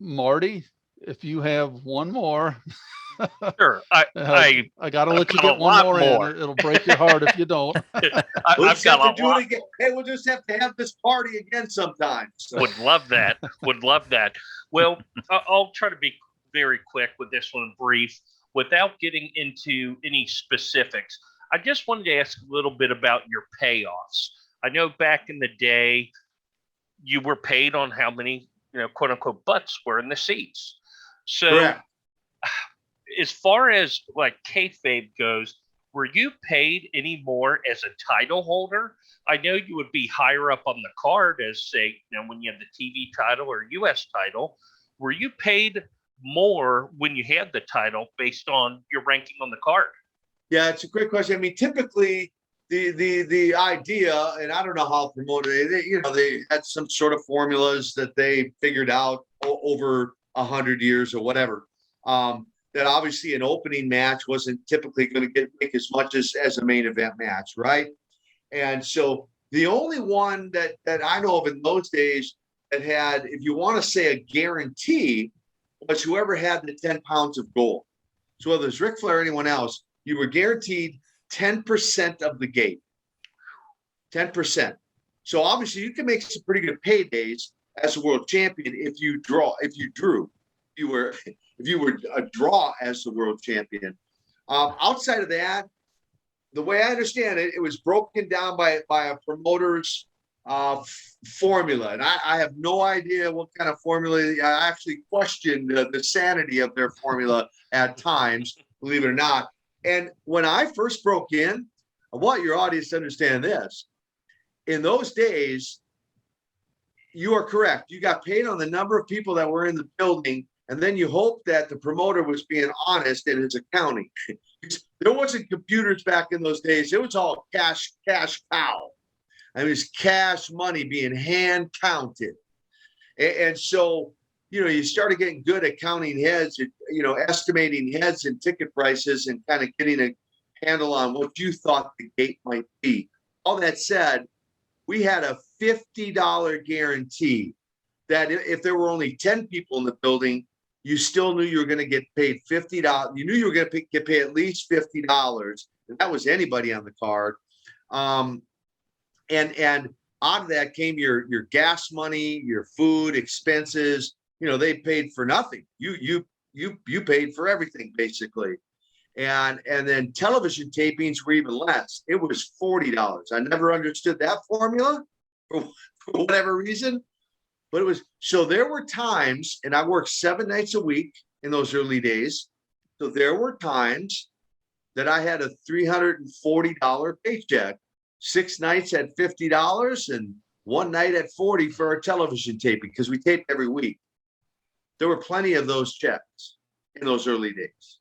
Marty, if you have one more, Sure. I got to I've let you got a get one lot more in. more. It'll break your heart if you don't. We'll I've just have got to a do lot. it again. Hey, we'll just have to have this party again sometime. So. Would love that. Would love that. Well, I'll try to be very quick with this one, brief, without getting into any specifics. I just wanted to ask a little bit about your payoffs. I know back in the day, you were paid on how many, quote unquote, butts were in the seats. So, Correct. as far as like kayfabe goes, were you paid any more as a title holder? I know you would be higher up on the card as, say, when you have the TV title or US title. Were you paid more when you had the title based on your ranking on the card? Yeah, it's a great question. I mean, typically the idea, and I don't know how promoted they had some sort of formulas that they figured out over 100 years or whatever. That obviously an opening match wasn't typically going to make as much as a main event match, right? And so the only one that I know of in those days that had, if you want to say a guarantee, was whoever had the 10 pounds of gold. So whether it's Ric Flair or anyone else, you were guaranteed 10% of the gate. 10%. So obviously you can make some pretty good paydays as a world champion if you were a draw as the world champion. Outside of that, the way I understand it, it was broken down by a promoter's formula. And I have no idea what kind of formula. I actually questioned the sanity of their formula at times, believe it or not. And when I first broke in, I want your audience to understand this. In those days, you are correct. You got paid on the number of people that were in the building, and then you hope that the promoter was being honest in his accounting. There wasn't computers back in those days. It was all cash cow. I mean, it was cash money being hand counted. And so, you started getting good at counting heads, estimating heads and ticket prices and kind of getting a handle on what you thought the gate might be. All that said, we had a $50 guarantee that if there were only 10 people in the building, you still knew you were going to get paid $50. You knew you were going to get paid at least $50. And that was anybody on the card. And out of that came your gas money, your food expenses. They paid for nothing. You paid for everything basically. And then television tapings were even less. It was $40. I never understood that formula for whatever reason. But it was, so there were times, and I worked 7 nights a week in those early days. So there were times that I had a $340 paycheck, 6 nights at $50 and 1 night at $40 for our television taping because we taped every week. There were plenty of those checks in those early days.